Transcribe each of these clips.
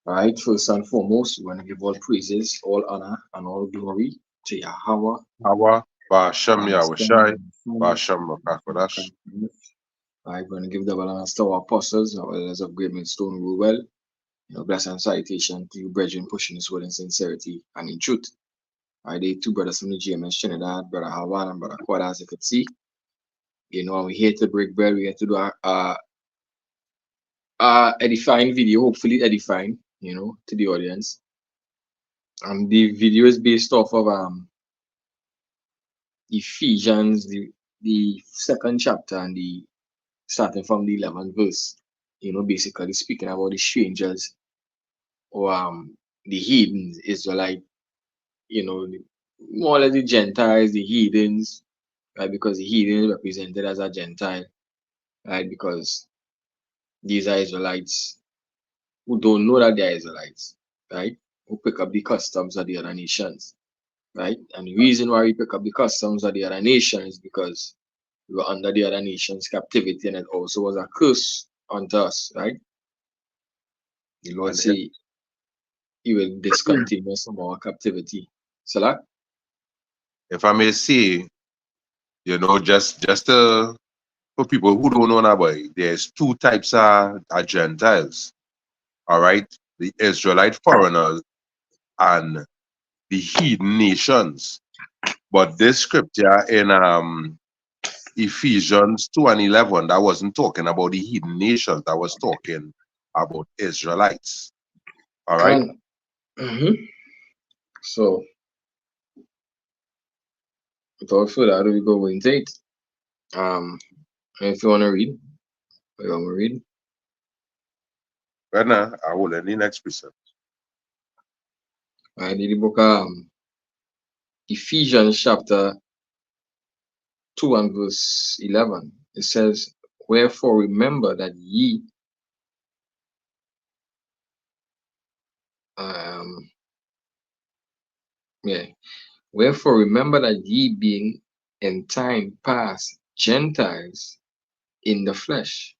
All right, first and foremost, we want to give all praises, all honor, and all glory to Yahweh. Hawa, Ba'ashem And Yahushai, Son, and Ba'ashem Makakodash. I'm going to give double honor to our apostles, our elders of Great Millstone Ruwell. Bless and salutation to you, brethren, pushing this word in sincerity and in truth. I did two brothers from the GMS Trinidad, Brother Hawan and Brother Quad, as you could see. We're here to break bread, we're here to do a edifying video, hopefully edifying, to the audience. And the video is based off of Ephesians, the second chapter, and the starting from the 11th verse. Basically speaking about the strangers or the heathens, Israelite, more or less the Gentiles, the heathens, right? Because the heathen is represented as a Gentile, right? Because these are Israelites who don't know that they're Israelites, right? Who pick up the customs of the other nations, right? And the reason why we pick up the customs of the other nations is because we were under the other nations' captivity, and it also was a curse unto us, right? The Lord And if, say He will discontinue some of our captivity. So that if I may say, just for people who don't know about it, there's two types of Gentiles, all right? The Israelite foreigners and the heathen nations. But this scripture in Ephesians 2 and 11, that wasn't talking about the heathen nations, that was talking about Israelites, all right? can. So without further ado, we go into it. Um, if you want to read, we want to read. Right now, I will end the next precept. I did the book Ephesians chapter 2 and verse 11. It says, "Wherefore remember that ye um yeah, wherefore remember that ye being in time past Gentiles in the flesh,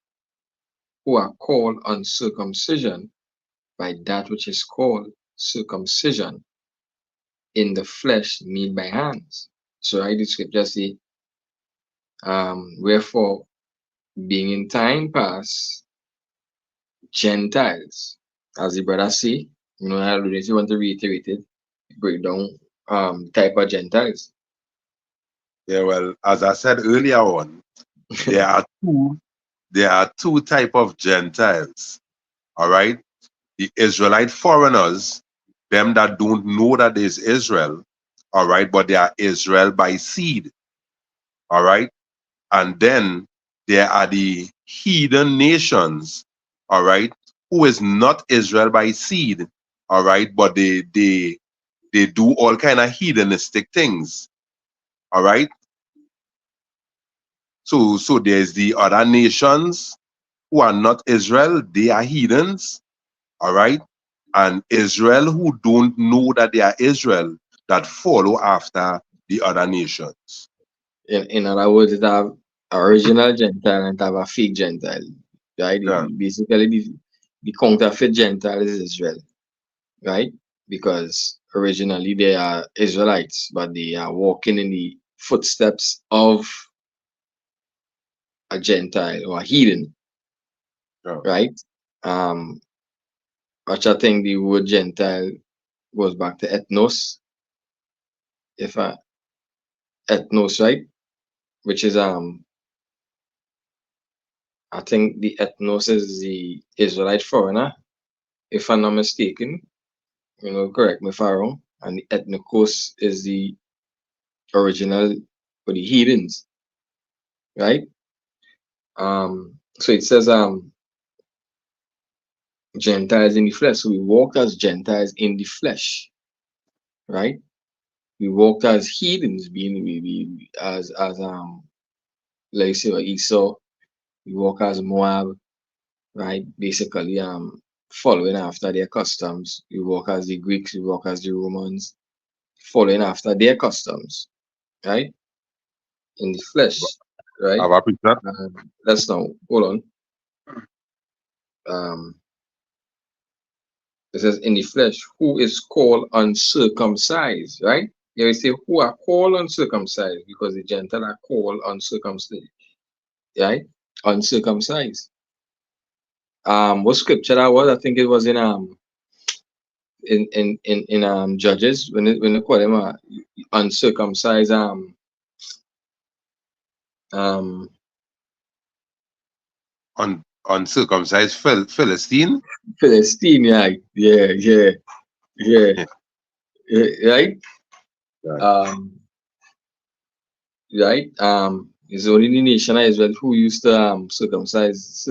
who are called uncircumcision by that which is called circumcision in the flesh made by hands." So I did scripture say, wherefore being in time past Gentiles, as the brother say, I don't know if you want to reiterate it, break down type of Gentiles. Yeah, well, as I said earlier on, there are two type of Gentiles, all right? The Israelite foreigners, them that don't know that there's Israel, all right, but they are Israel by seed, all right? And then there are the heathen nations, all right, who is not Israel by seed, all right, but they do all kind of heathenistic things, all right. So there's the other nations who are not Israel, they are heathens, all right, and Israel who don't know that they are Israel, that follow after the other nations. In other words, it have original Gentile and have a fake Gentile. Right? Yeah, Basically, the counterfeit Gentile is Israel, right? Because originally they are Israelites, but they are walking in the footsteps of a Gentile or a heathen, yeah. right? Um, which I think the word Gentile goes back to ethnos, if I ethnos, right? Which is I think the ethnos is the Israelite foreigner, if I'm not mistaken. Correct me if I'm wrong. And the ethnicos is the original for the heathens, right? So it says Gentiles in the flesh. So we walk as Gentiles in the flesh, right? We walk as heathens, being we as like say Esau. We walk as Moab, right? Basically, following after their customs. We walk as the Greeks. We walk as the Romans, following after their customs, right? In the flesh, right? Have a precept? Let's now hold on. Um, It says in the flesh, who is called uncircumcised, right? Here we say who are called uncircumcised because the Gentile are called uncircumcised, right? Uncircumcised. What scripture that was? I think it was in Judges when they call them uncircumcised um Uncircumcised Philistine. Philistine, yeah, right? Right. Um, right? It's only the nation of Israel who used to circumcise.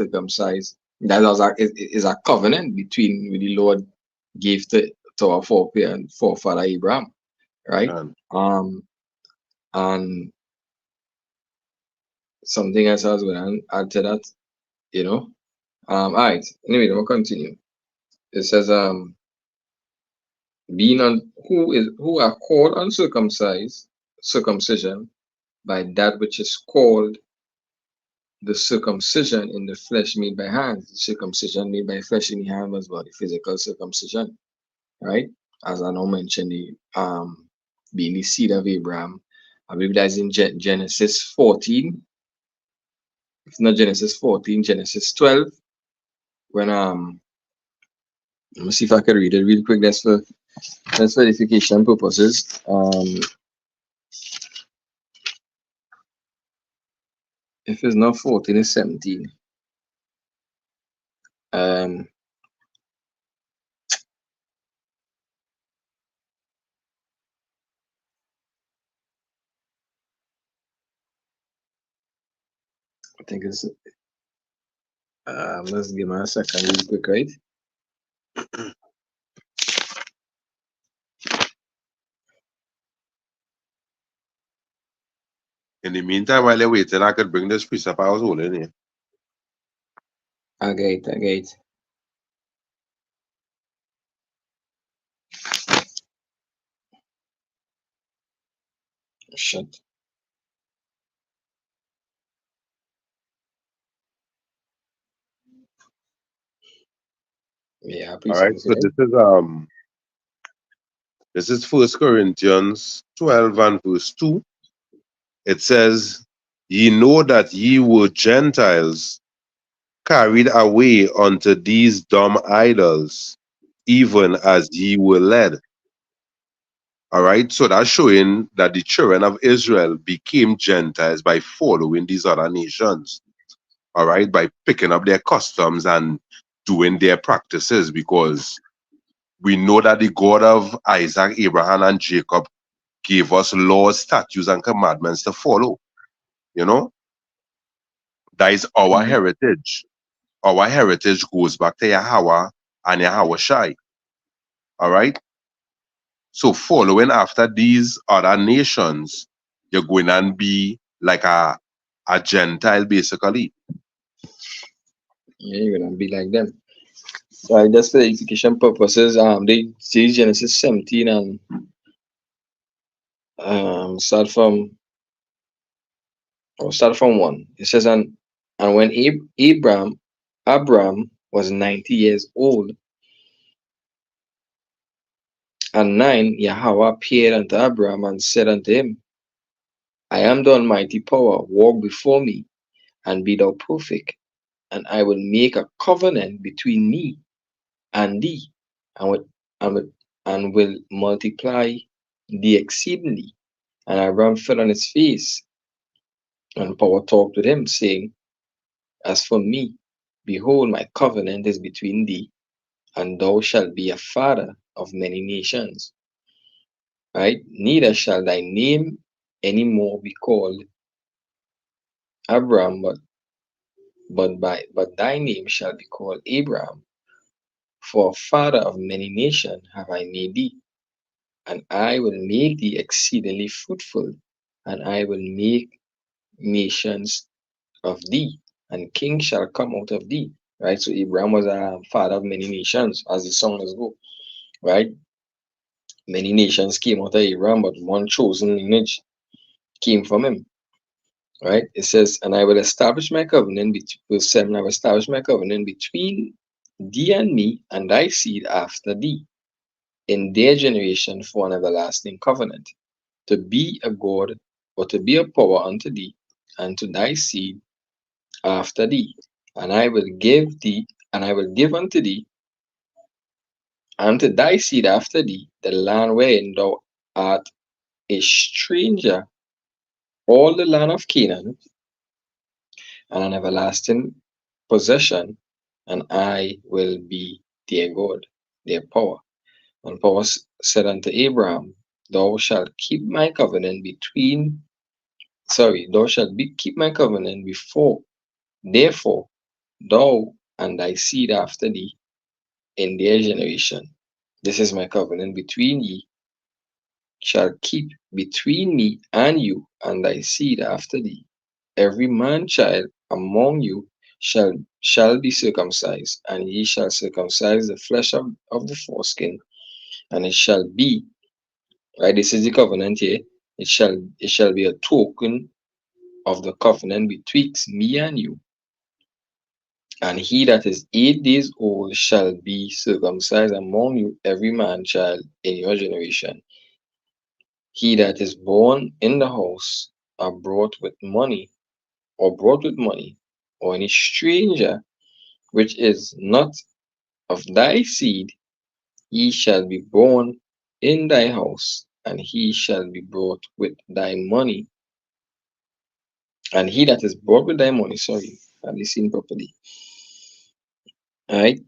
That was is a covenant between the Lord gave to our forefather Abraham, right? And Um, and something else I was going to add to that, you know. All right. Anyway, we'll continue. It says, being on who are called uncircumcised, circumcision by that which is called the circumcision in the flesh made by hands. The circumcision made by flesh in the hand was about the physical circumcision, right? As I now mentioned, the being the seed of Abraham. I believe that's in Genesis 14. If not Genesis 14, Genesis 12. When let me see if I can read it real quick. That's for edification purposes. If it's not 14, it's 17. Um, I think it's let's give me a second real quick, right? in the meantime, while they're waiting, I could bring this precept I was holding here. I get it. Shit. Yeah, All please right. So continue. this is First Corinthians 12 and verse 2. It says, "Ye know that ye were Gentiles, carried away unto these dumb idols, even as ye were led." All right. So that's showing that the children of Israel became Gentiles by following these other nations. All right. By picking up their customs and doing their practices, because we know that the God of Isaac, Abraham, and Jacob gave us laws, statutes, and commandments to follow. You know, that is our Mhm. heritage. Our heritage goes back to Yahweh and Yahweh Shai. All right. So following after these other nations, you're going to be like a Gentile, basically. Yeah, you're gonna be like them. Right, that's for education purposes. They see Genesis 17 and start from start from one. It says and when Abram was 90 years old, and nine Yahweh appeared unto Abram and said unto him, I am the Almighty Power, walk before me, and be thou perfect, and I will make a covenant between me and thee, and with, and with, and will multiply thee exceedingly. And Abram fell on his face, and power talked with him, saying, As for me, behold, my covenant is between thee, and thou shalt be a father of many nations. Right? Neither shall thy name any more be called Abram, but thy name shall be called Abraham, for a father of many nations have I made thee, and I will make thee exceedingly fruitful, and I will make nations of thee, and kings shall come out of thee. Right? So Abraham was a father of many nations, as the songs go. Right? Many nations came out of Abraham, but one chosen lineage came from him. Right? It says, and I will establish my covenant between verse 7, I will establish my covenant between thee and me and thy seed after thee in their generation for an everlasting covenant, to be a God or to be a power unto thee and to thy seed after thee. And I will give thee, and I will give unto thee and to thy seed after thee the land wherein thou art a stranger, all the land of Canaan, and an everlasting possession, and I will be their God, their power. And power said unto Abraham, Thou shalt keep my covenant thou shalt keep my covenant therefore, thou and thy seed after thee in their generation. This is my covenant between ye, shall keep between me and you and thy seed after thee. Every man child among you shall be circumcised, and ye shall circumcise the flesh of the foreskin, and it shall be, right, this is the covenant here, it shall be a token of the covenant betwixt me and you. And he that is 8 days old shall be circumcised among you, every man child in your generation. He that is born in the house or brought with money, or any stranger which is not of thy seed, he shall be born in thy house, and he shall be brought with thy money. And he that is brought with thy money, sorry, have you seen properly? Alright,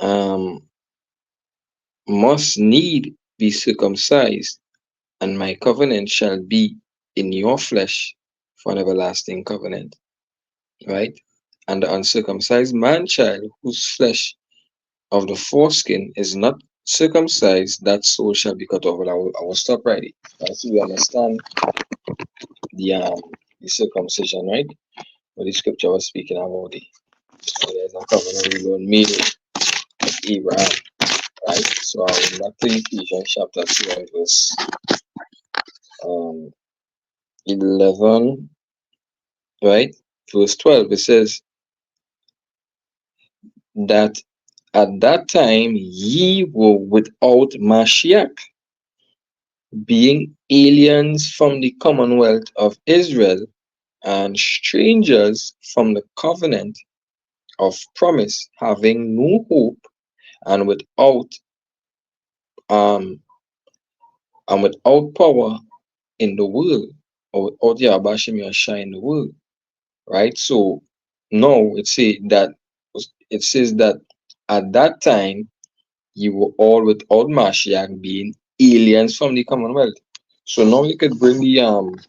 um, must need be circumcised, and my covenant shall be in your flesh for an everlasting covenant. Right? And the uncircumcised man child whose flesh of the foreskin is not circumcised, that soul shall be cut off. Well, I will stop right here. Right? So we understand the um the circumcision, right? What the scripture was speaking about it. So there's a covenant we were made with Abraham, right? So back to Ephesians chapter 2 and verse um 11, right? Verse 12, it says that at that time ye were without Mashiach, being aliens from the Commonwealth of Israel and strangers from the covenant of promise, having no hope and um without power in the world, or without Yahweh Shem Yahshua in the world. Right? So no, it says that at that time you were all without Mashiach, being aliens from the Commonwealth. So now you could bring the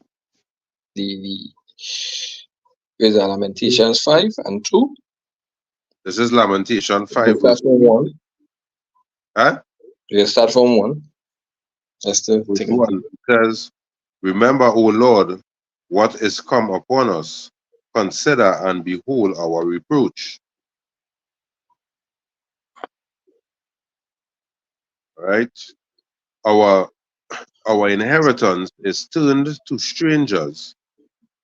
is Lamentations 5 and 2. This is Lamentation You 5 start verse from 2. 1. Huh? You start from 1. Just to Verse take it. 1 says, Remember, O Lord, what is come upon us. Consider and behold our reproach. Right? Our our inheritance is turned to strangers.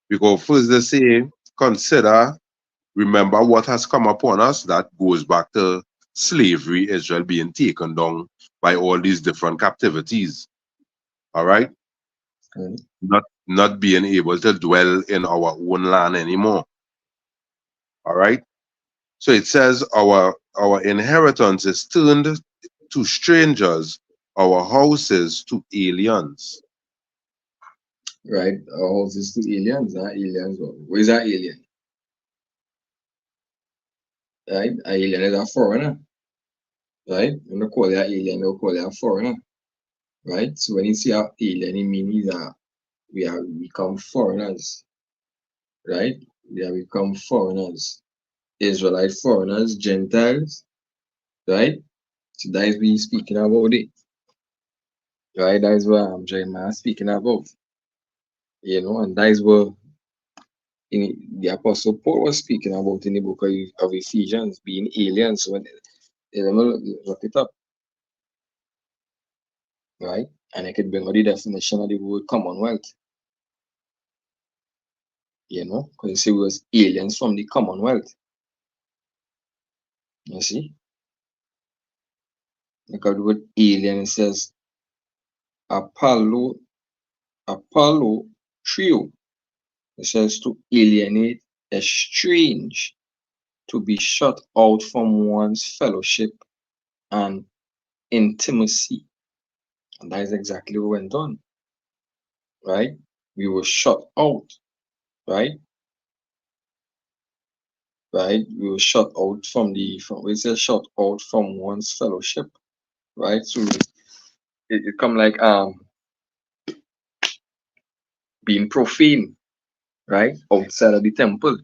Because first they say, consider, remember what has come upon us. That goes back to slavery, Israel being taken down by all these different captivities. All right? Mm. Not being able to dwell in our own land anymore. All right? So it says our inheritance is turned to strangers, our houses to aliens. Right? Our houses to aliens. Aliens. Where is that alien? Right? A alien is a foreigner. Right? When they call it an alien, they call it a foreigner. Right? So when you see an alien, it means that we have become foreigners. Right? We have become foreigners. Israelite foreigners, Gentiles. Right? So that is we speaking about it. Right? That is what Jeremiah speaking about. And that is what the Apostle Paul was speaking about in the book of Ephesians, being aliens. So let me look it up, right? And I could bring out the definition of the word Commonwealth, because you see, we was aliens from the Commonwealth, you see? Look at the word alien. It says Apollo Apollo trio. It says to alienate, estrange, to be shut out from one's fellowship and intimacy. And that is exactly what went on, right? We were shut out, right? Right? We were shut out from we say shut out from one's fellowship, right? So it come like being profane, right? Outside of the temple,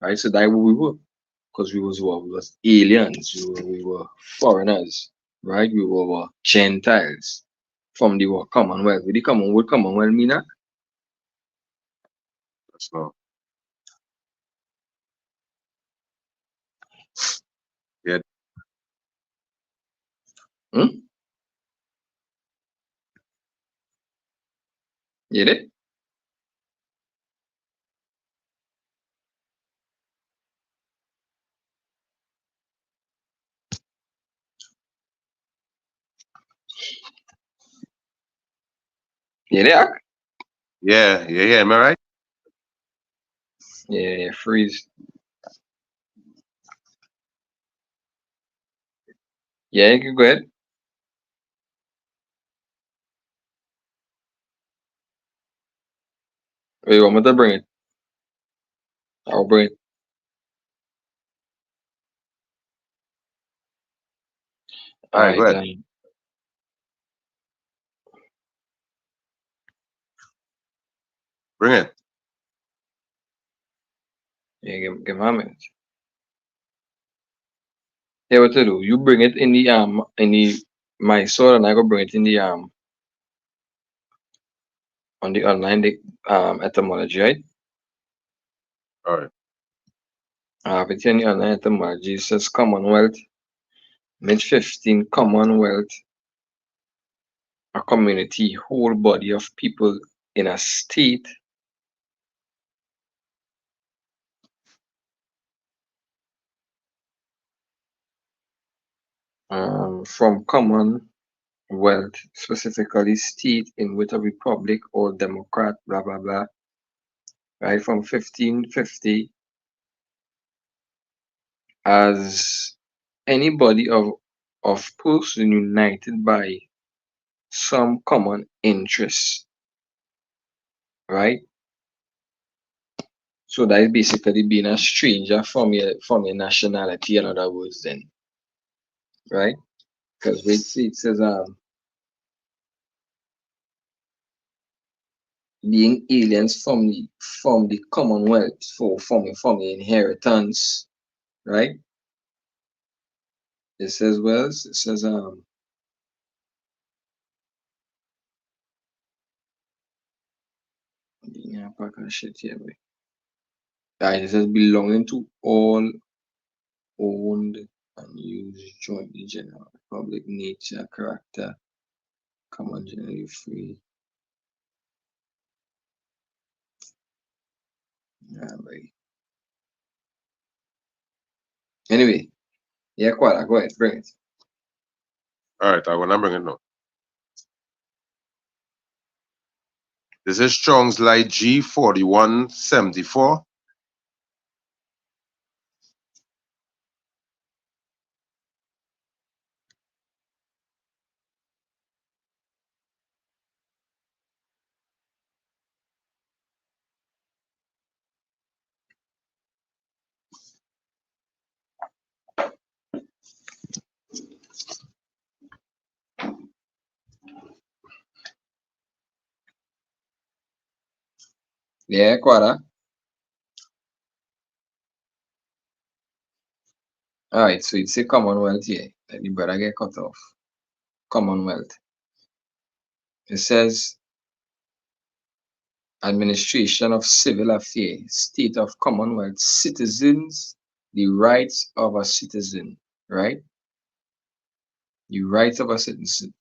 right? So that's what we were, because we was what? We was aliens, we were foreigners, right? We were Gentiles from the what, Commonwealth. With the Commonwealth mean that? That's no. Yeah, Hmm? You get it? You get it? yeah. Am I right? Yeah, yeah, freeze. Yeah, you can go ahead. Wait, you want me to bring it? I'll bring it. All right, go Alright, ahead. Bring it. yeah, give me a minute. Yeah, what to do? You bring it in the my sword, and I go bring it in the on the online etymology, right? All right. It's in the online etymology. It says Commonwealth, mid 15, Commonwealth, a community, whole body of people in a state, from Commonwealth, specifically state in which a republic or democrat, blah blah blah, right? From 1550, as anybody of person united by some common interest, right? So that is basically being a stranger from your nationality, in other words, then, right? Because it says being aliens from the Commonwealth from the inheritance, right? It says yeah, pack of shit here, boy. Right, it says belonging to all owned and used jointly general public nature character common generally free. Yeah, boy. Anyway, yeah, Quada, go ahead, bring it. All right, I will not bring it now. This is Strong's Light G4174. Yeah, Quada. Alright, so it's a Commonwealth here. Let the brother get cut off. Commonwealth. It says administration of civil affairs, state of Commonwealth, citizens, the rights of a citizen, right? The rights of a citizen.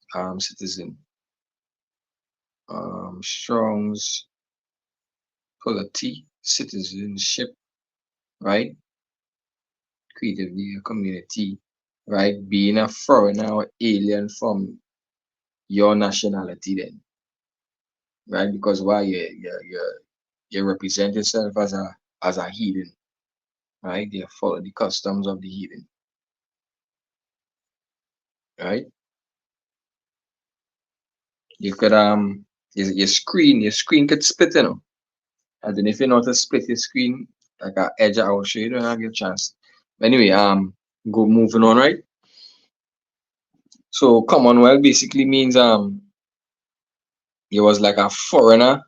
Strong's polity, citizenship, right? Creatively a community, right? Being a foreigner or alien from your nationality then, right? Because why you represent yourself as a heathen, right? You follow the customs of the heathen, right? You could your screen could split, you know. And then if you know how to split your screen, like a edge, I will show you, don't have your chance. But anyway, go moving on, right? So Commonwealth basically means you was like a foreigner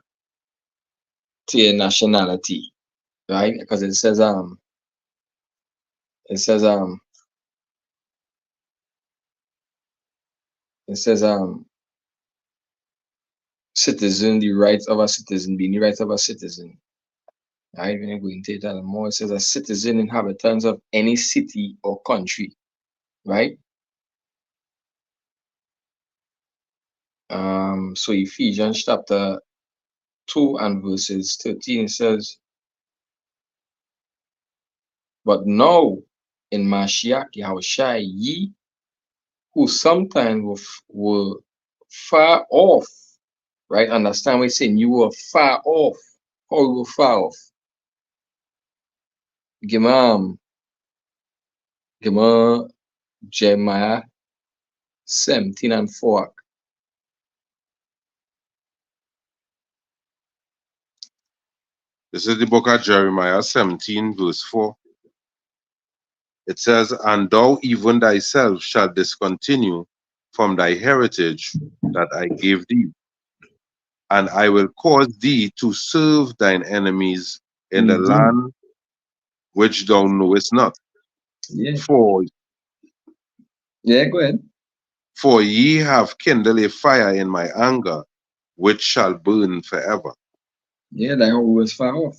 to your nationality, right? Because it says it says citizen, the rights of a citizen, being the rights of a citizen. Right? When you go into it a little more, it says a citizen, inhabitants of any city or country, right? So Ephesians chapter 2 and verses 13 says, but now in Mashiach Yahushua ye who sometimes were far off, right? Understand what he's saying? You were far off. How you were far off? Give me, Jeremiah 17 and 4. This is the book of Jeremiah 17, verse 4. It says, and thou even thyself shalt discontinue from thy heritage that I gave thee, and I will cause thee to serve thine enemies in the Mm-hmm. land which thou knowest not. Yeah. For, Yeah, go ahead. for ye have kindled a fire in my anger, which shall burn forever. Yeah, that how we was far off.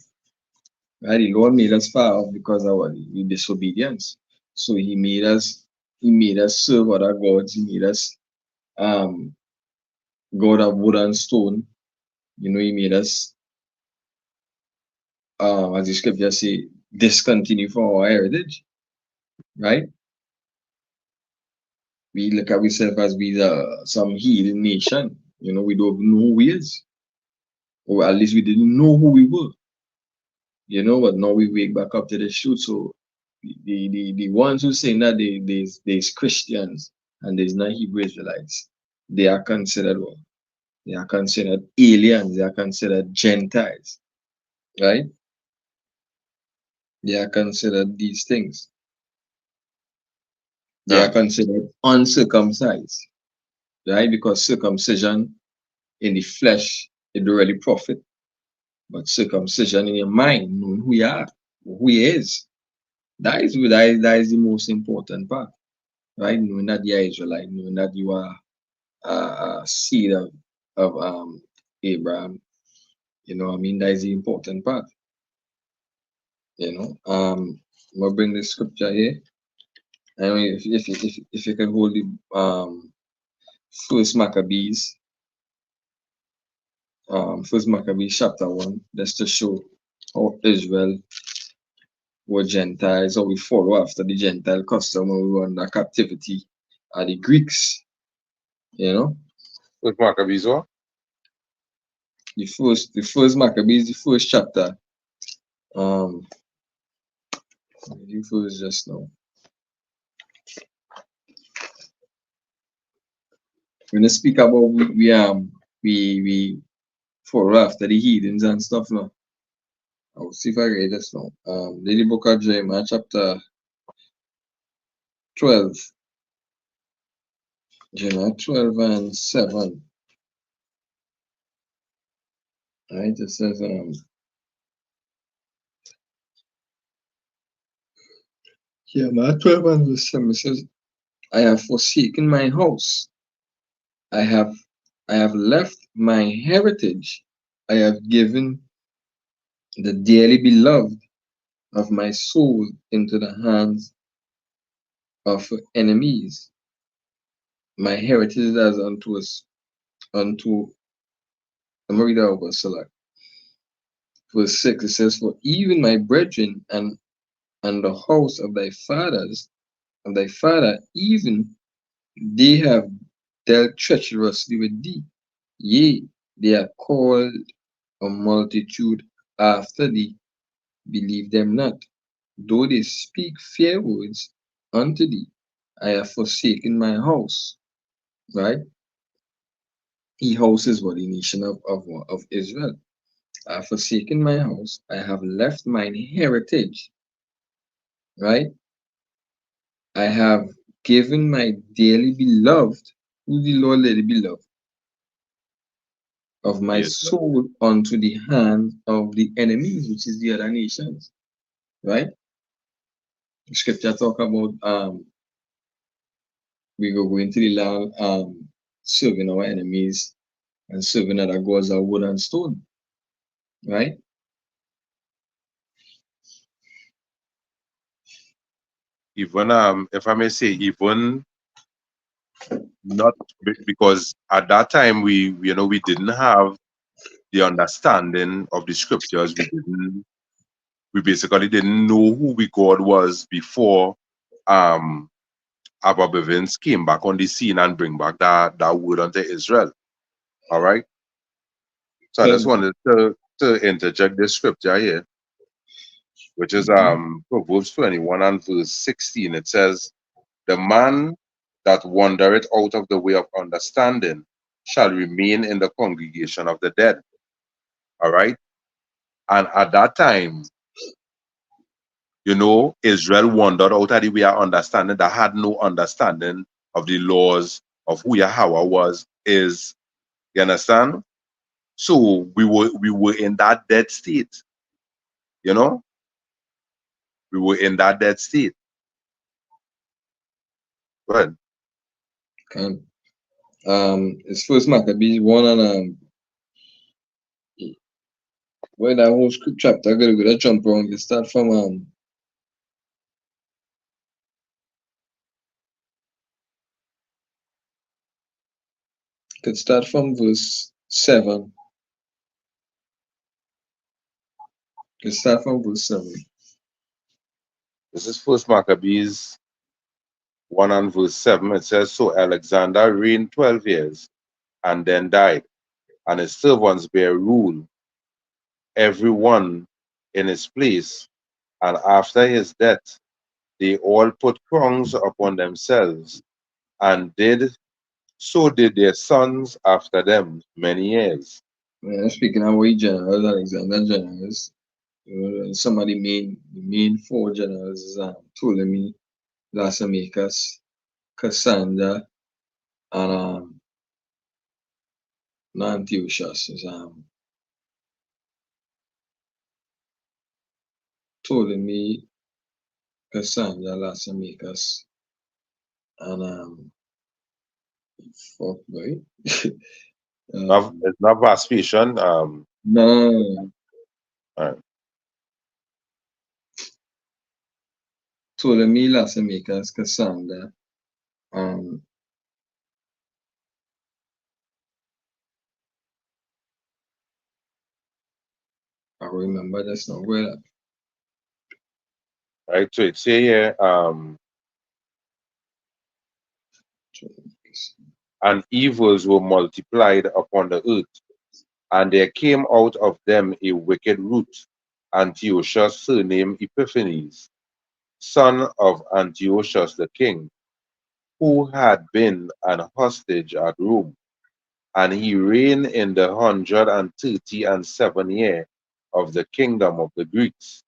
Right? The Lord made us far off because of our disobedience. So he made us serve other gods. He made us um God of wood and stone. He made us as the scripture say, discontinue from our heritage. Right? We look at ourselves as we some heathen nation. We don't know who we is. Or at least we didn't know who we were. But now we wake back up to the truth. So the ones who saying that there's Christians and there's not Hebrew Israelites, they are considered what? They are considered aliens, they are considered Gentiles, right? They are considered these things. They are Yeah. considered uncircumcised, right? Because circumcision in the flesh it don't really profit, but circumcision in your mind, knowing who you are, who he is, that is the most important part. Right? Knowing that you are Israelite, knowing that you are a seed of Abraham. I mean, that is the important part. I'm gonna bring the scripture here. I mean, if you can hold the First Maccabees, First Maccabees chapter 1, just to show how Israel were Gentiles, how we follow after the Gentile custom when we were under captivity are the Greeks. You know, With Maccabees, what? the first Maccabees, the first chapter. Um, the first just now. When they speak about we follow after the heathens and stuff now. I'll see if I read this now. The book of Jeremiah chapter 12. Jeremiah 12 and 7. Right? It says Jeremiah 12 and verse 7 it says, I have forsaken my house. I have I have left my heritage. I have given the dearly beloved of my soul into the hands of enemies. My heritage is as unto us unto I'm gonna read that over select. Verse 6 it says, for even my brethren and the house of thy fathers of thy father, even they have dealt treacherously with thee. Yea, they have called a multitude after thee, believe them not. Though they speak fair words unto thee, I have forsaken my house. Right? He houses what the nation of Israel. I have forsaken my house. I have left mine heritage. Right? I have given my dearly beloved, who the Lord dearly beloved, of my Yes. soul unto the hand of the enemies, which is the other nations. Right? The scripture talk about we go into the land serving our enemies and serving other gods of wood and stone. Right? Even if I may say, even not because at that time we didn't have the understanding of the scriptures. We basically didn't know who we God was before um Abba Bivens came back on the scene and bring back that word unto Israel. All right. So I just Good. wanted to interject this scripture here, which is Mhm. Proverbs 21 and verse 16. It says, "The man that wandereth out of the way of understanding shall remain in the congregation of the dead." All right. And at that time, Israel wandered out of the way of understanding, that had no understanding of the laws of who Yahweh was, is. You understand? So we were in that dead state, you know? We were in that dead state. Well, Can it's first Maccabees one and where that whole script chapter gotta jump around. You start from could start from verse 7. Could start from verse 7. this is First Maccabees 1 and verse 7. It says, "So Alexander reigned 12 years and then died, and his servants bare rule, every one in his place. And after his death, they all put crowns upon themselves, and did their sons after them many years." Man, speaking about generals, Alexander generals, some of the main four generals is Ptolemy, Lasamachus, Cassandra, and Antiochus. Is Ptolemy, Cassandra, Lasamachus, and fuck right. Now, um, it's not Vespasian. no, no, no, no. Uh, Ptolemy, Lasamachus, Cassandra, um, I remember that's not where. right, so it say here, "And evils were multiplied upon the earth, and there came out of them a wicked root, Antiochus, surnamed Epiphanes, son of Antiochus the king, who had been an hostage at Rome. And he reigned in the 137th year of the kingdom of the Greeks.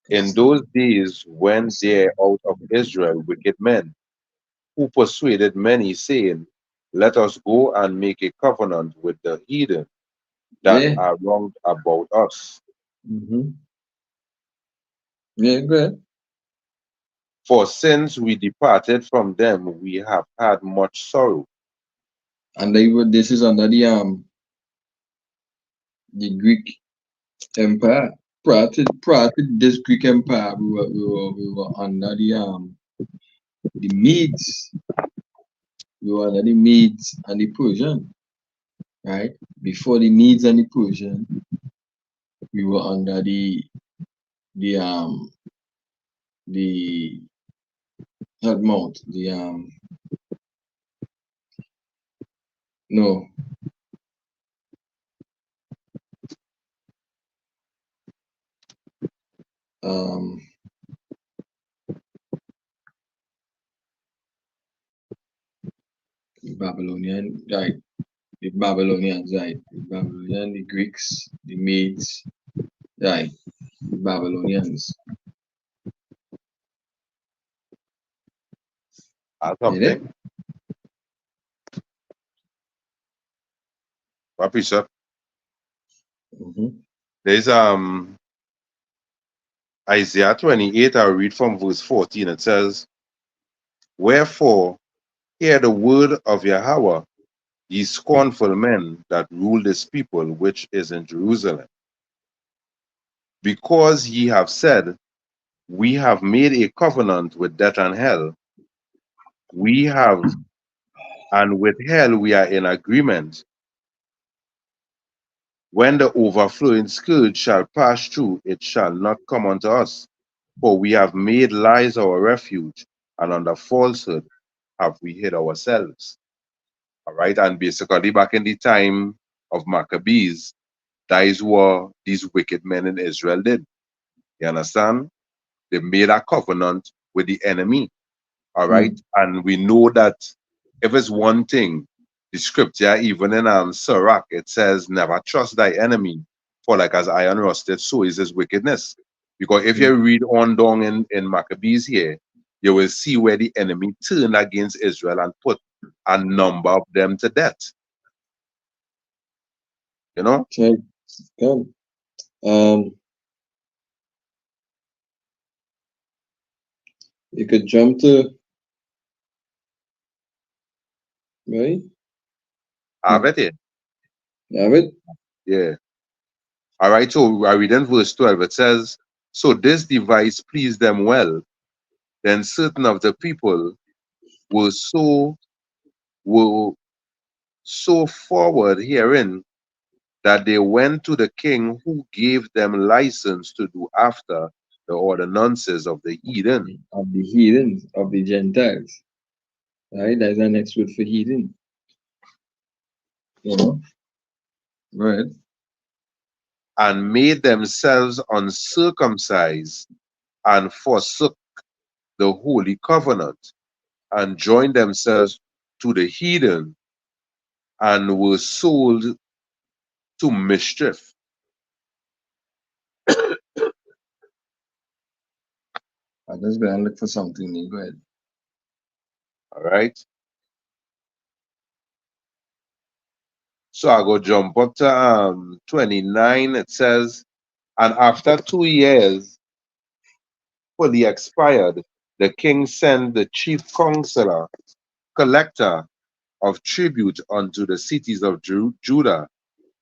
In those days went there out of Israel wicked men, who persuaded many, saying, Let us go and make a covenant with the heathen that Yeah. are round about us. Mm-hmm. Yeah, good. For since we departed from them, we have had much sorrow." And they were. This is under the Greek Empire. Prior to this Greek Empire, we were under the Medes. We were under the Medes and the Persian, right? Before the Medes and the Persian, we were under the the not Mount. No, um, the Babylonian, right? The Babylonians, right? The Babylonian, the Greeks, the Medes, right? The Babylonians. Get it? something. What Bishop? Mm-hmm. There's Isaiah 28, I read from verse 14. It says, wherefore hear the word of Yahweh, ye scornful men that rule this people which is in Jerusalem. Because ye have said, we have made a covenant with death and hell, we have, and with hell we are in agreement. When the overflowing scourge shall pass through, it shall not come unto us. For we have made lies our refuge, and under falsehood have we hid ourselves. All right, and basically back in the time of Maccabees, that is what these wicked men in Israel did. You understand? They made a covenant with the enemy. All right, Mm. and we know that if it's one thing, the scripture, even in Sirach, it says, never trust thy enemy, for like as iron rusted, so is his wickedness. Because if you Mm. read on down in Maccabees here, you will see where the enemy turned against Israel and put a number of them to death. You know? Okay, good. Um, you could jump to, right? Have Hmm. it here. You have it? Yeah. All right, so I read in verse 12, it says, so this device pleased them well. Then certain of the people were so were so forward herein that they went to the king who gave them license to do after the ordinances of the heathen. Of the heathens, of the Gentiles, right? That's the next word for heathen. You know? Right. And made themselves uncircumcised and forsook the holy covenant and joined themselves to the heathen and were sold to mischief. I just go and look for something new. Go ahead. All right. So I go jump up to 29. It says, and after 2 years fully expired, the king sent the chief counselor, collector of tribute unto the cities of Judah,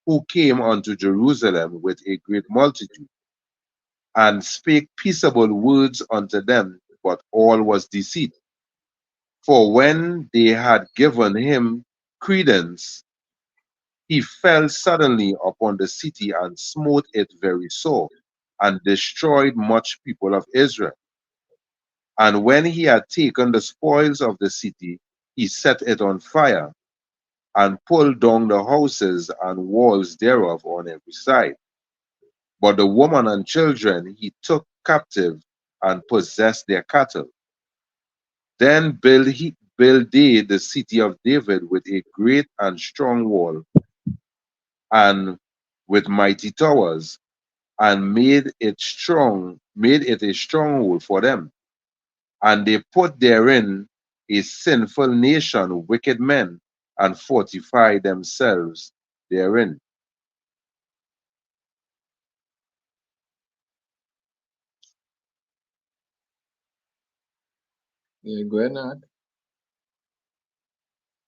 who came unto Jerusalem with a great multitude, and spake peaceable words unto them, but all was deceit. For when they had given him credence, he fell suddenly upon the city and smote it very sore, and destroyed much people of Israel. And when he had taken the spoils of the city, he set it on fire, and pulled down the houses and walls thereof on every side. But the woman and children he took captive and possessed their cattle. Then built they the city of David with a great and strong wall, and with mighty towers, and made it a stronghold for them. And they put therein a sinful nation, wicked men, and fortify themselves therein. Yeah, go ahead now.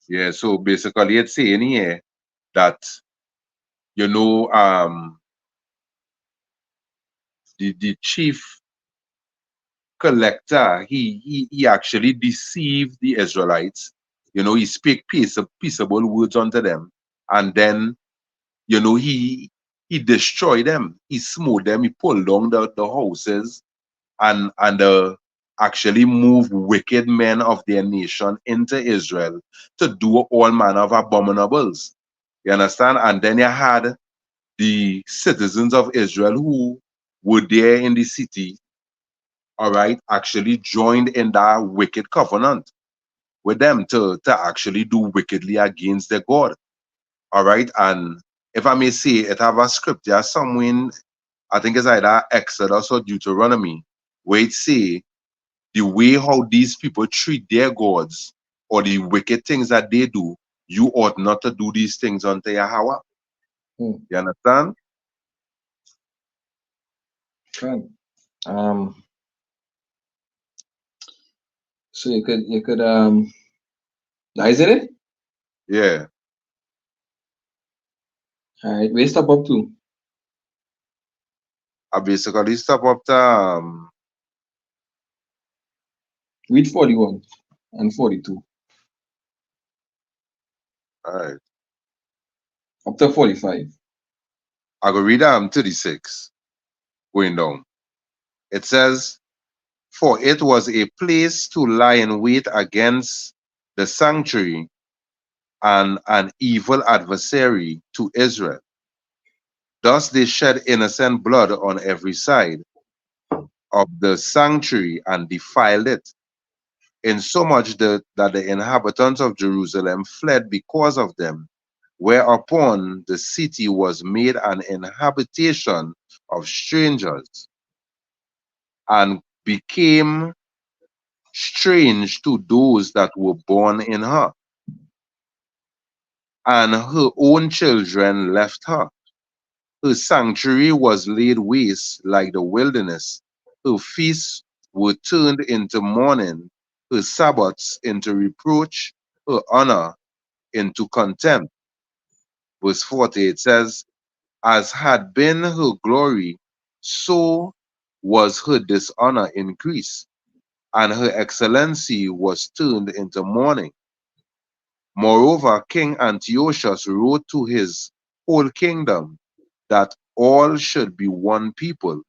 Yeah, so basically it's saying here that you know the chief collector he actually deceived the Israelites. You know, he spake peaceable words unto them, and then you know he destroyed them, he smote them, he pulled down the houses and actually moved wicked men of their nation into Israel to do all manner of abominables. You understand? And then you had the citizens of Israel who were there in the city, all right, actually joined in that wicked covenant with them to actually do wickedly against their God. All right. And if I may say, it have a script there somewhere in, I think it's either Exodus or Deuteronomy, where it say the way how these people treat their gods or the wicked things that they do, you ought not to do these things unto Yahweh. Hmm. You understand? Okay. Um, so you could is it? Yeah. All right, we stop up to I basically stop up to read 41 and 42 all right. up to 45. I go read 36 going down. It says, for it was a place to lie in wait against the sanctuary and an evil adversary to Israel. Thus they shed innocent blood on every side of the sanctuary and defiled it, insomuch that the inhabitants of Jerusalem fled because of them, whereupon the city was made an inhabitation of strangers, and became strange to those that were born in her, and her own children left her. Her sanctuary was laid waste like the wilderness. Her feasts were turned into mourning, her Sabbaths into reproach, her honor into contempt. Verse 48 says, as had been her glory, so was her dishonor increased, and her excellency was turned into mourning. Moreover, King Antiochus wrote to his whole kingdom that all should be one people,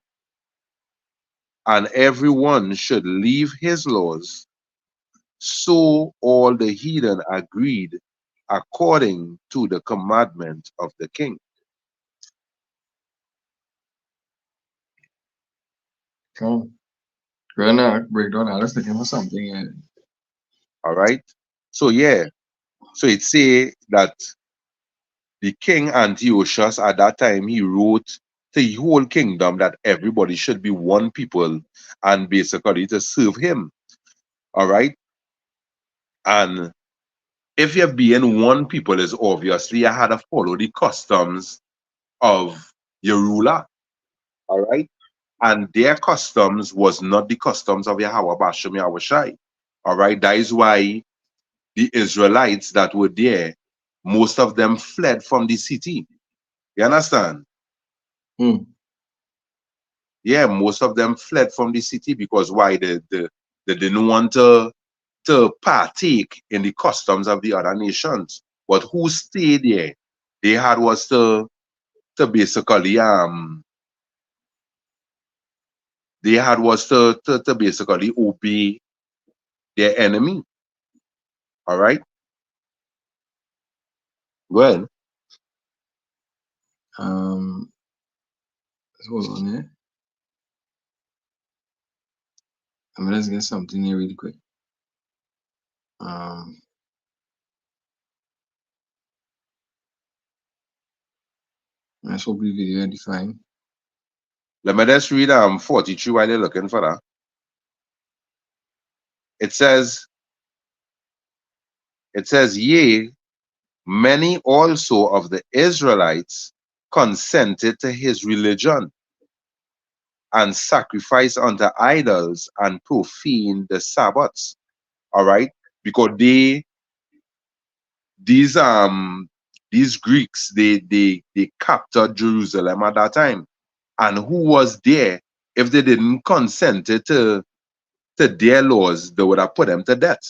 and everyone should leave his laws. So all the heathen agreed according to the commandment of the king. Come. Gonna break down. I was thinking of something. All right. So yeah. So it say that the king Antiochus at that time he wrote to the whole kingdom that everybody should be one people and basically to serve him. All right. And if you're being one people is obviously you had to follow the customs of your ruler. All right. And their customs was not the customs of Yahweh Bashem Yahushai. All right. That is why the Israelites that were there, most of them fled from the city. You understand? Hmm. Yeah, most of them fled from the city because why? They didn't want to partake in the customs of the other nations. But who stayed there? They had was to basically they had was to basically obey their enemy. All right. Well, Um, hold on here. I mean, let's get something here really quick. Um, let's hope the video defined. let me just read 42 while you're looking for that. It says, yea, many also of the Israelites consented to his religion and sacrificed unto idols and profaned the Sabbaths. All right, because these Greeks they captured Jerusalem at that time, and who was there? If they didn't consent to their laws, they would have put them to death.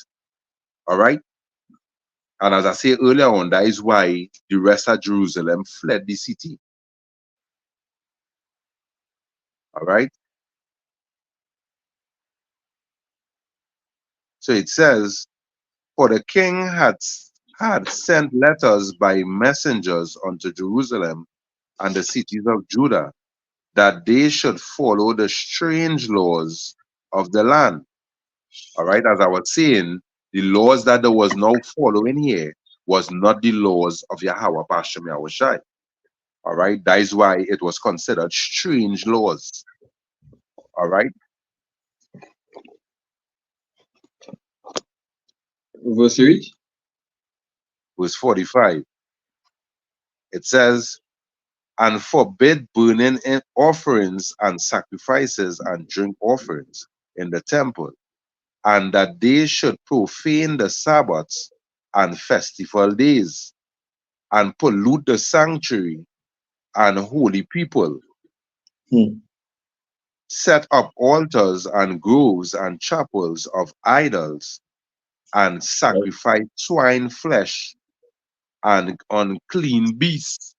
All right. And as I said earlier on, that is why the rest of Jerusalem fled the city. All right. So it says, for the king had sent letters by messengers unto Jerusalem and the cities of Judah, that they should follow the strange laws of the land. All right, as I was saying, the laws that there was now following here was not the laws of Yahweh Bashem Yahushai. All right, that is why it was considered strange laws. All right, Verse 3. verse 45. It says, and forbid burning in offerings and sacrifices and drink offerings in the temple, and that they should profane the Sabbaths and festival days, and pollute the sanctuary and holy people, Hmm. set up altars and groves and chapels of idols, and Right. sacrifice swine flesh and unclean beasts.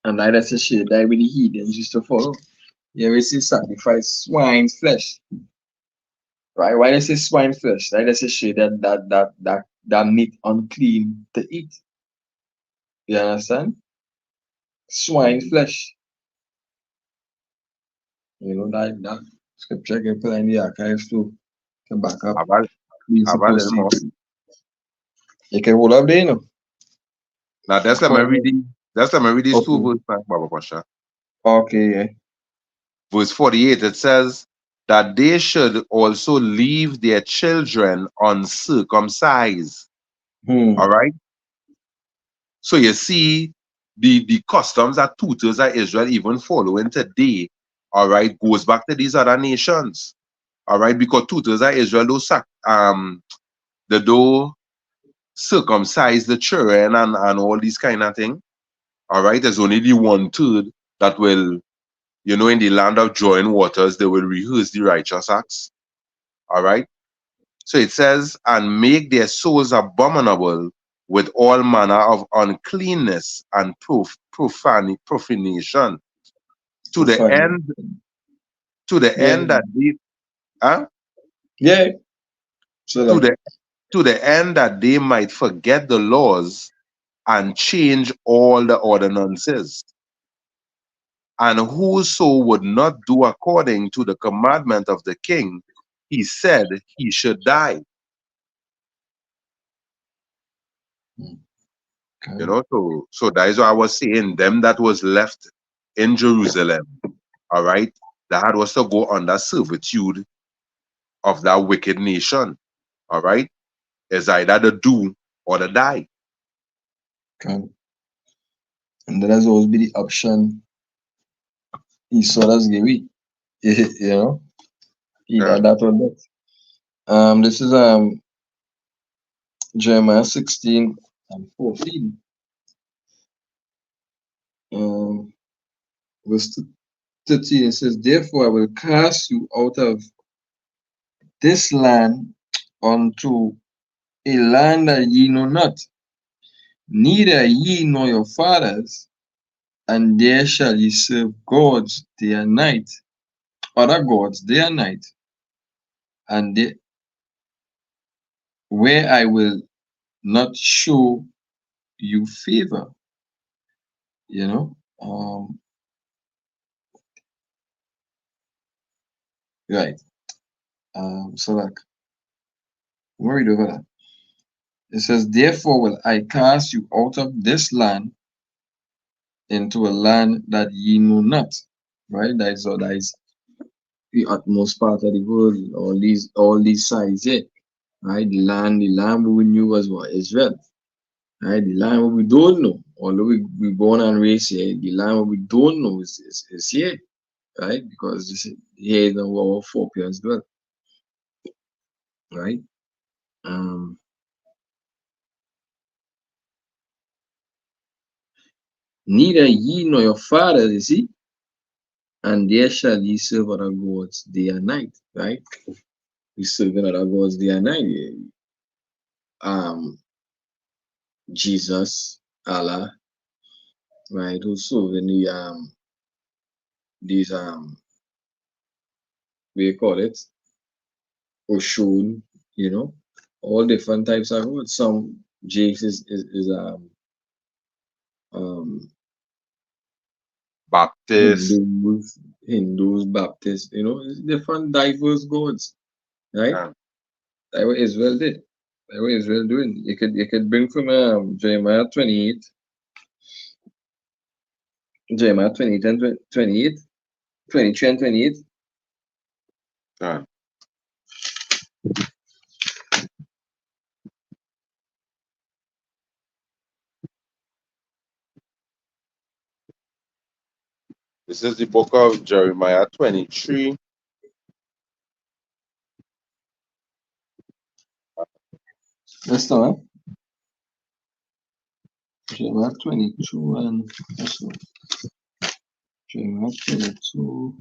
And like that's a shit that with the heathens used to follow. You ever see sacrifice swine's flesh? Right? Why they say swine flesh? Right? That's a shit that meat unclean to eat. You understand? Swine flesh. You know that scripture can put in the archives to back up. Have a, We have a supposed little to more. eat. You can hold up there, you know. Now that's let me read these two Okay. verses, Baba Pasha. Okay, yeah. Verse 48, it says that they should also leave their children uncircumcised. All Hmm. right. So you see, the customs that tutors of Israel even following today, all right, goes back to these other nations. All right, because tutors of Israel they do circumcise the children and all these kind of thing. All right, there's only the 1/3 that will, in the land of joy and waters, they will rehearse the righteous acts. All right. So it says, and make their souls abominable with all manner of uncleanness and profanation, to the Profound. end, to the Yeah. end that they, huh? Yeah. So to like the to the end that they might forget the laws and change all the ordinances. And whoso would not do according to the commandment of the king, he said he should die. okay. So that is what I was saying. Them that was left in Jerusalem, all right, that was to go under servitude of that wicked nation. All right, is either the do or the die. Okay. And then there's always be the option Esau does give it. You know? Either Yeah. that or that. This is Jeremiah 16 and 14. Um, verse 13, it says, therefore I will cast you out of this land unto a land that ye know not, neither ye nor your fathers, and there shall ye serve gods day and night, other gods day and night, and they, where I will not show you favor, you know. Right. So like, worried over that. It says, therefore will I cast you out of this land into a land that ye know not. Right? That is the utmost part of the world, all these sides here. Right? The land we knew was what? Israel. Right? The land what we don't know. Although we born and raised here, the land what we don't know is here. Right? Because here is now our foreparents dwell. Right? Um Neither ye nor your fathers, you see, and there shall ye serve other gods day and night, right? We serving other gods day and night. Um, Jesus, Allah, right? Who's serving these what you call it, Oshun, you know, all different types of roads. Some Jakes is Baptist. Hindus, Baptists, it's different diverse gods, right? Yeah. That's what Israel did. That's what Israel doing. You could bring from Jeremiah 28, Jeremiah 28 and 28, 23 and 28. Yeah. This is the book of Jeremiah 23. That's the one. Jeremiah 22 and that's the one. Jeremiah 22.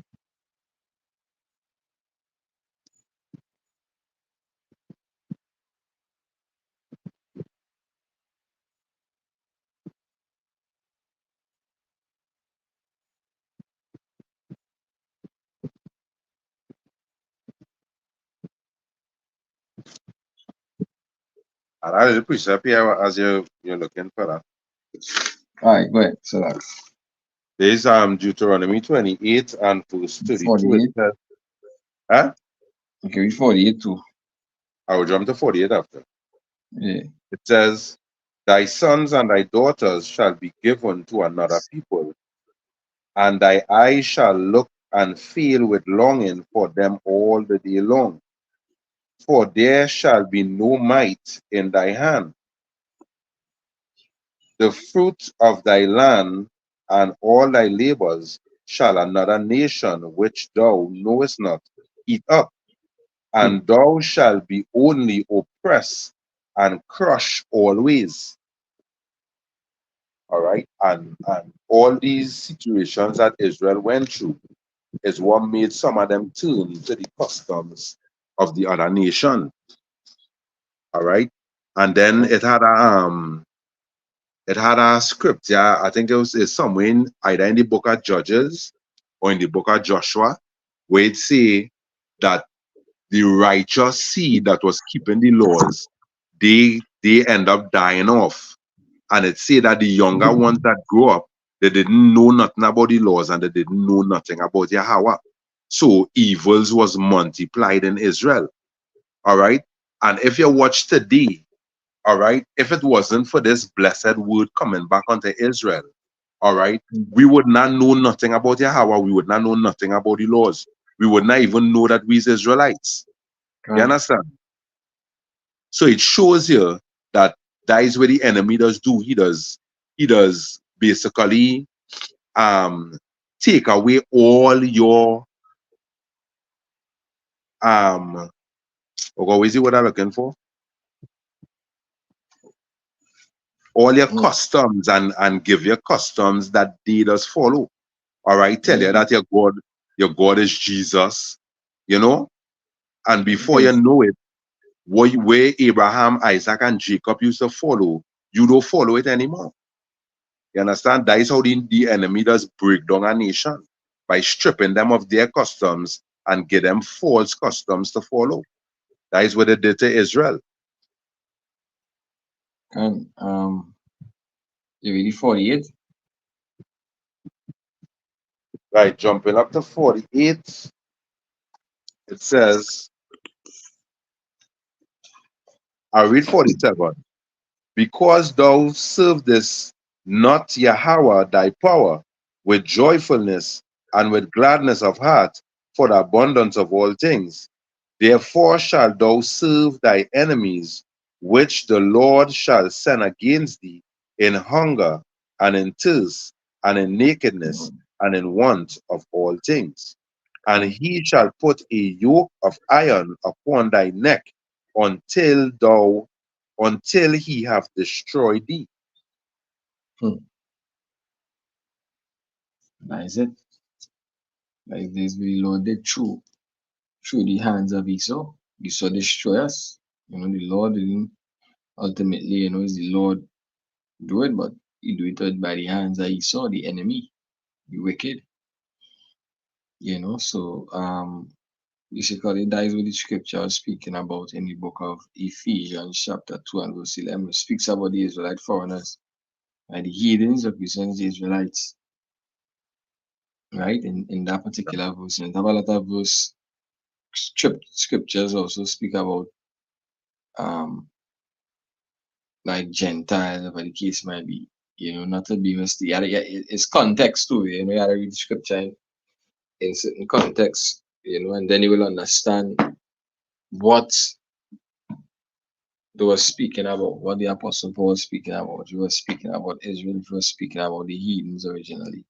And I will precept here as you're looking for that. All right, go ahead. So that's There's Deuteronomy 28 and verse 32. It 48. says, huh? Okay, we 48 too. I will jump to 48 after. Yeah. It says, thy sons and thy daughters shall be given to another people, and thy eyes shall look and feel with longing for them all the day long. For there shall be no might in thy hand. The fruit of thy land and all thy labors shall another nation which thou knowest not eat up, Hmm. and thou shalt be only oppressed and crushed always. All right. And all these situations that Israel went through is what made some of them turn to the customs of the other nation. All right. And then it had a script, yeah. I think it's somewhere either in the book of Judges or in the book of Joshua, where it say that the righteous seed that was keeping the laws, they end up dying off. And it say that the younger ones that grew up, they didn't know nothing about the laws and they didn't know nothing about Yahweh. So evils was multiplied in Israel. All right. And if you watch today, all right, if it wasn't for this blessed word coming back onto Israel, all right, we would not know nothing about Yahweh. We would not know nothing about the laws. We would not even know that we's Israelites. You Can understand? So it shows you that that is what the enemy does do. He does basically take away all your what is it what I'm looking for? All your customs and give you customs that they does follow. All right, tell you that your God is Jesus, you know, and before you Yes. know it, where Abraham, Isaac, and Jacob used to follow, you don't follow it anymore. You understand? That is how the enemy does break down a nation by stripping them of their customs and give them false customs to follow. That is what they did to Israel. Can you ready 48? Right, jumping up to 48, it says, I read 47. Because thou servedest not Yahweh thy power with joyfulness and with gladness of heart for the abundance of all things. Therefore shalt thou serve thy enemies, which the Lord shall send against thee in hunger and in thirst and in nakedness and in want of all things. And Can he shall put a yoke of iron upon thy neck until he have destroyed thee. that is it. Like this we loaded through the hands of Esau. Esau destroy us. The Lord didn't ultimately, is the Lord do it, but he do it by the hands of Esau, the enemy, the wicked. So basically that is what the scripture is speaking about in the book of Ephesians chapter 2 and verse 11. It speaks about the Israelite foreigners and the heathens represents the Israelites, right? In that particular verse. And a lot of verse scriptures also speak about um like Gentiles, whatever the case might be. Not to be mistaken. It's context too, you gotta read the scripture in certain context, and then you will understand what they were speaking about, what the Apostle Paul was speaking about. He was speaking about Israel, he was speaking about the heathens originally.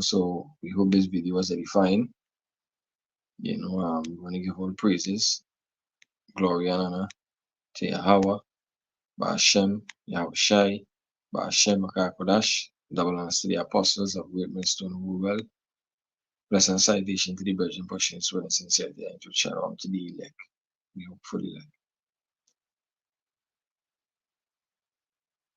So we hope this video was edifying. We want to give all praises, glory, and honor to Yahweh, Ba'ashem, Yahushai, Ba'ashem, Makakodash, double honors to the apostles of Great Millstone who well. Blessed and citation to the Virgin, pushing swear and sincerity, and to shalom to the elect. We hope for the elect.